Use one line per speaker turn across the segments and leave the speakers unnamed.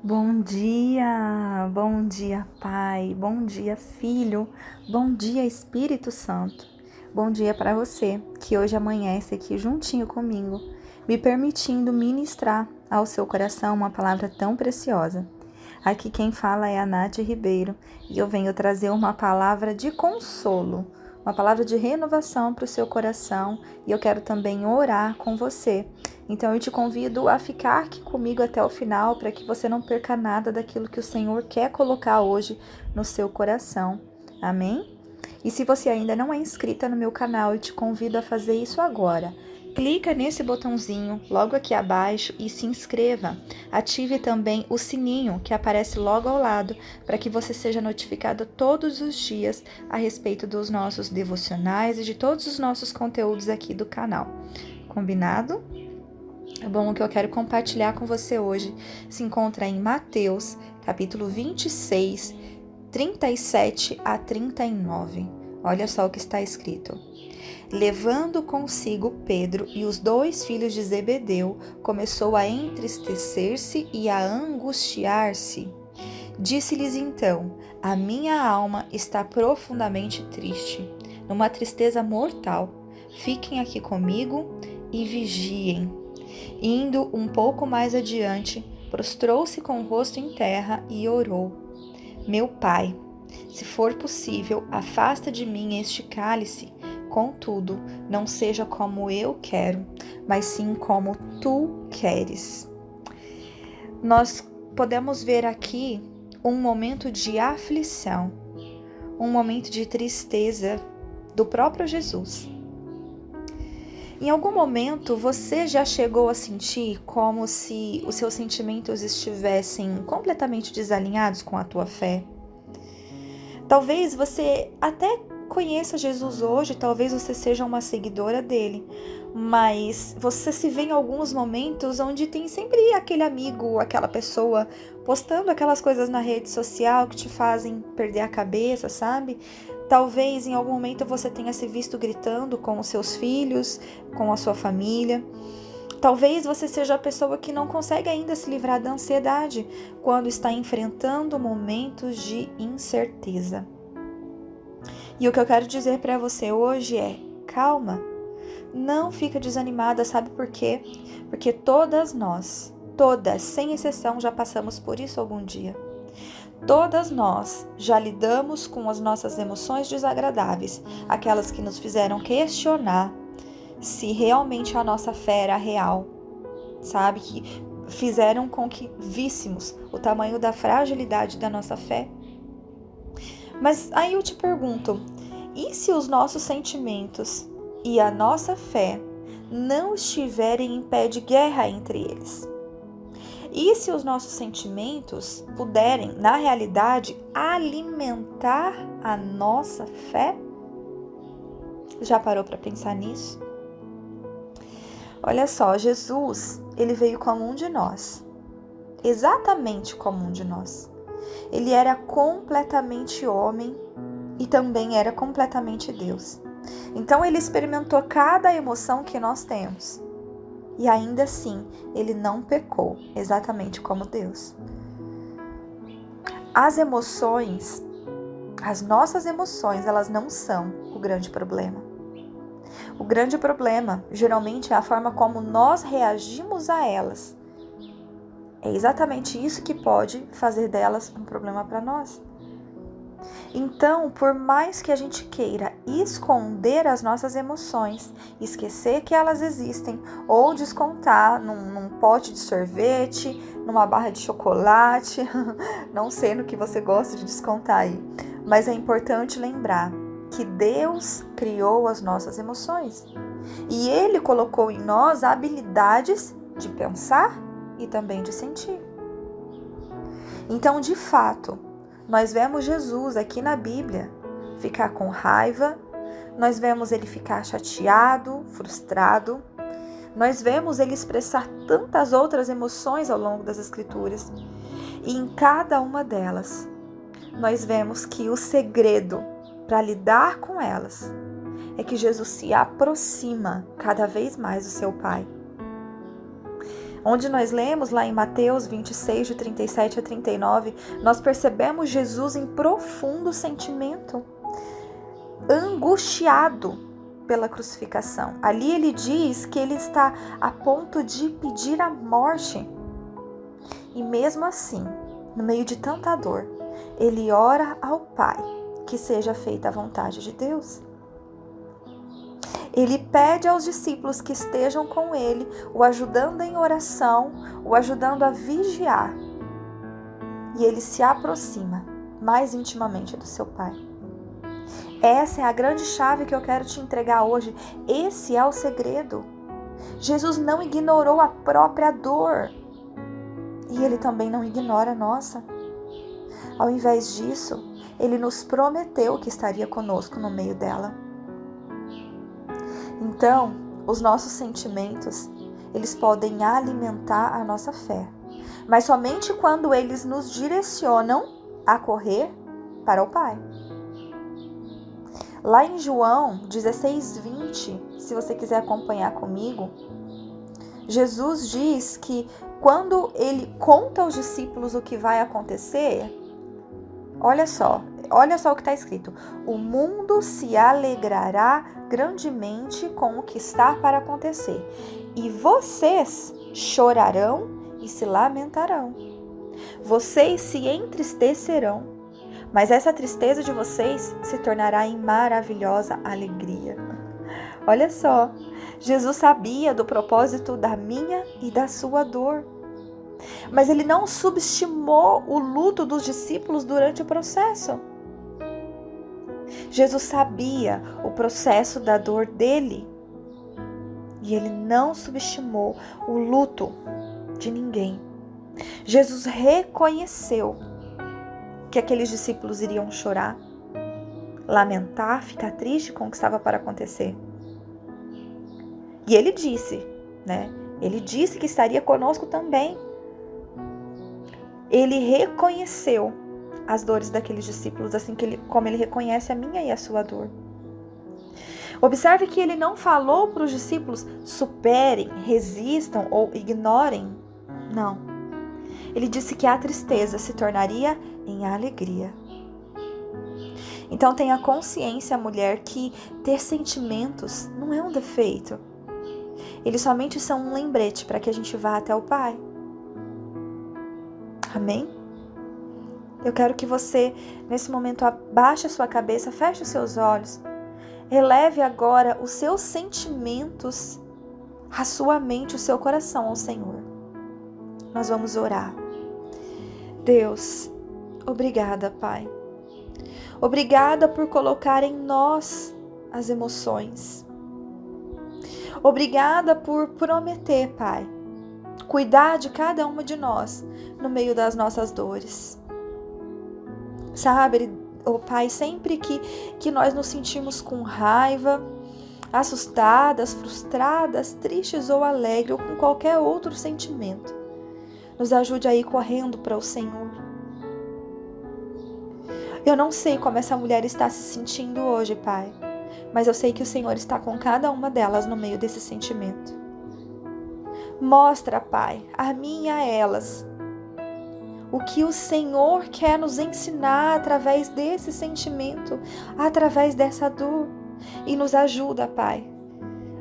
Bom dia Pai, bom dia Filho, bom dia Espírito Santo. Bom dia para você que hoje amanhece aqui juntinho comigo, me permitindo ministrar ao seu coração uma palavra tão preciosa. Aqui quem fala é a Nath Ribeiro e eu venho trazer uma palavra de consolo, uma palavra de renovação para o seu coração e eu quero também orar com você. Então eu te convido a ficar aqui comigo até o final para que você não perca nada daquilo que o Senhor quer colocar hoje no seu coração. Amém? E se você ainda não é inscrita no meu canal, eu te convido a fazer isso agora. Clica nesse botãozinho logo aqui abaixo e se inscreva. Ative também o sininho que aparece logo ao lado para que você seja notificado todos os dias a respeito dos nossos devocionais e de todos os nossos conteúdos aqui do canal. Combinado? Bom, o que eu quero compartilhar com você hoje se encontra em Mateus, capítulo 26, 37 a 39. Olha só o que está escrito. Levando consigo Pedro e os 2 filhos de Zebedeu, começou a entristecer-se e a angustiar-se. Disse-lhes então: a minha alma está profundamente triste, numa tristeza mortal. Fiquem aqui comigo e vigiem. Indo um pouco mais adiante, prostrou-se com o rosto em terra e orou: Meu Pai, se for possível, afasta de mim este cálice. Contudo, não seja como eu quero, mas sim como tu queres. Nós podemos ver aqui um momento de aflição, um momento de tristeza do próprio Jesus. Em algum momento você já chegou a sentir como se os seus sentimentos estivessem completamente desalinhados com a tua fé? Talvez você até conheça Jesus hoje, talvez você seja uma seguidora dele, mas você se vê em alguns momentos onde tem sempre aquele amigo, aquela pessoa postando aquelas coisas na rede social que te fazem perder a cabeça, sabe? Talvez em algum momento você tenha se visto gritando com os seus filhos, com a sua família. Talvez você seja a pessoa que não consegue ainda se livrar da ansiedade quando está enfrentando momentos de incerteza. E o que eu quero dizer para você hoje é: calma, não fica desanimada, sabe por quê? Porque todas nós, sem exceção, já passamos por isso algum dia. Todas nós já lidamos com as nossas emoções desagradáveis, aquelas que nos fizeram questionar se realmente a nossa fé era real, sabe? Que fizeram com que víssemos o tamanho da fragilidade da nossa fé. Mas aí eu te pergunto, e se os nossos sentimentos e a nossa fé não estiverem em pé de guerra entre eles? E se os nossos sentimentos puderem, na realidade, alimentar a nossa fé? Já parou para pensar nisso? Olha só, Jesus, ele veio como um de nós, exatamente como um de nós. Ele era completamente homem e também era completamente Deus. Então ele experimentou cada emoção que nós temos. E ainda assim, ele não pecou, exatamente como Deus. As emoções, as nossas emoções, elas não são o grande problema. O grande problema, geralmente, é a forma como nós reagimos a elas. É exatamente isso que pode fazer delas um problema para nós. Então, por mais que a gente queira esconder as nossas emoções, esquecer que elas existem, ou descontar num pote de sorvete, numa barra de chocolate, não sei no que você gosta de descontar aí, mas é importante lembrar que Deus criou as nossas emoções e Ele colocou em nós habilidades de pensar e também de sentir. Então, de fato, nós vemos Jesus aqui na Bíblia ficar com raiva, nós vemos ele ficar chateado, frustrado, nós vemos ele expressar tantas outras emoções ao longo das Escrituras. E em cada uma delas, nós vemos que o segredo para lidar com elas é que Jesus se aproxima cada vez mais do seu Pai. Onde nós lemos lá em Mateus 26, de 37 a 39, nós percebemos Jesus em profundo sentimento, angustiado pela crucificação. Ali ele diz que ele está a ponto de pedir a morte. E mesmo assim, no meio de tanta dor, ele ora ao Pai que seja feita a vontade de Deus. Ele pede aos discípulos que estejam com ele, o ajudando em oração, o ajudando a vigiar. E ele se aproxima mais intimamente do seu Pai. Essa é a grande chave que eu quero te entregar hoje. Esse é o segredo. Jesus não ignorou a própria dor. E ele também não ignora a nossa. Ao invés disso, ele nos prometeu que estaria conosco no meio dela. Então, os nossos sentimentos, eles podem alimentar a nossa fé. Mas somente quando eles nos direcionam a correr para o Pai. Lá em João 16:20, se você quiser acompanhar comigo, Jesus diz que quando ele conta aos discípulos o que vai acontecer, olha só o que está escrito: o mundo se alegrará grandemente com o que está para acontecer, e vocês chorarão e se lamentarão. Vocês se entristecerão, mas essa tristeza de vocês se tornará em maravilhosa alegria. Olha só, Jesus sabia do propósito da minha e da sua dor. Mas ele não subestimou o luto dos discípulos durante o processo. Jesus sabia o processo da dor dele. E ele não subestimou o luto de ninguém. Jesus reconheceu que aqueles discípulos iriam chorar, lamentar, ficar triste com o que estava para acontecer. E ele disse, Ele disse que estaria conosco também. Ele reconheceu as dores daqueles discípulos, assim como ele reconhece a minha e a sua dor. Observe que ele não falou para os discípulos: superem, resistam ou ignorem. Não. Ele disse que a tristeza se tornaria em alegria. Então tenha consciência, mulher, que ter sentimentos não é um defeito. Eles somente são um lembrete para que a gente vá até o Pai. Amém? Eu quero que você, nesse momento, abaixe a sua cabeça, feche os seus olhos. Eleve agora os seus sentimentos, a sua mente, o seu coração ao Senhor. Nós vamos orar. Deus, obrigada, Pai. Obrigada por colocar em nós as emoções. Obrigada por prometer, Pai, cuidar de cada uma de nós no meio das nossas dores. Sabe, Pai, sempre que nós nos sentimos com raiva, assustadas, frustradas, tristes ou alegres, ou com qualquer outro sentimento, nos ajude a ir correndo para o Senhor. Eu não sei como essa mulher está se sentindo hoje, Pai, mas eu sei que o Senhor está com cada uma delas no meio desse sentimento. Mostra, Pai, a mim e a elas o que o Senhor quer nos ensinar através desse sentimento, através dessa dor. E nos ajuda, Pai,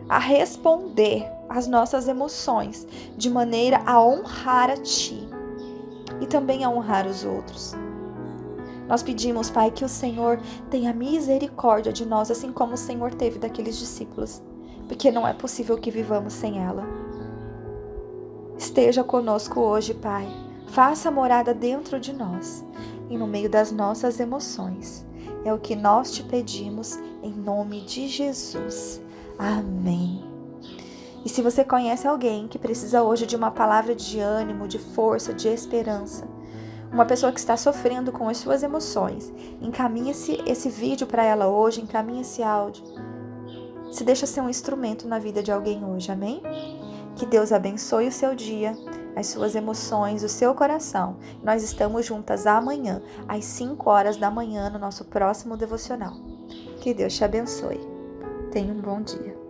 a responder às nossas emoções de maneira a honrar a Ti e também a honrar os outros. Nós pedimos, Pai, que o Senhor tenha misericórdia de nós, assim como o Senhor teve daqueles discípulos, porque não é possível que vivamos sem ela. Esteja conosco hoje, Pai. Faça morada dentro de nós e no meio das nossas emoções. É o que nós te pedimos em nome de Jesus. Amém. E se você conhece alguém que precisa hoje de uma palavra de ânimo, de força, de esperança, uma pessoa que está sofrendo com as suas emoções, encaminhe esse vídeo para ela hoje, encaminhe esse áudio. Se deixa ser um instrumento na vida de alguém hoje, amém? Que Deus abençoe o seu dia, as suas emoções, o seu coração. Nós estamos juntas amanhã, às 5 horas da manhã, no nosso próximo devocional. Que Deus te abençoe. Tenha um bom dia.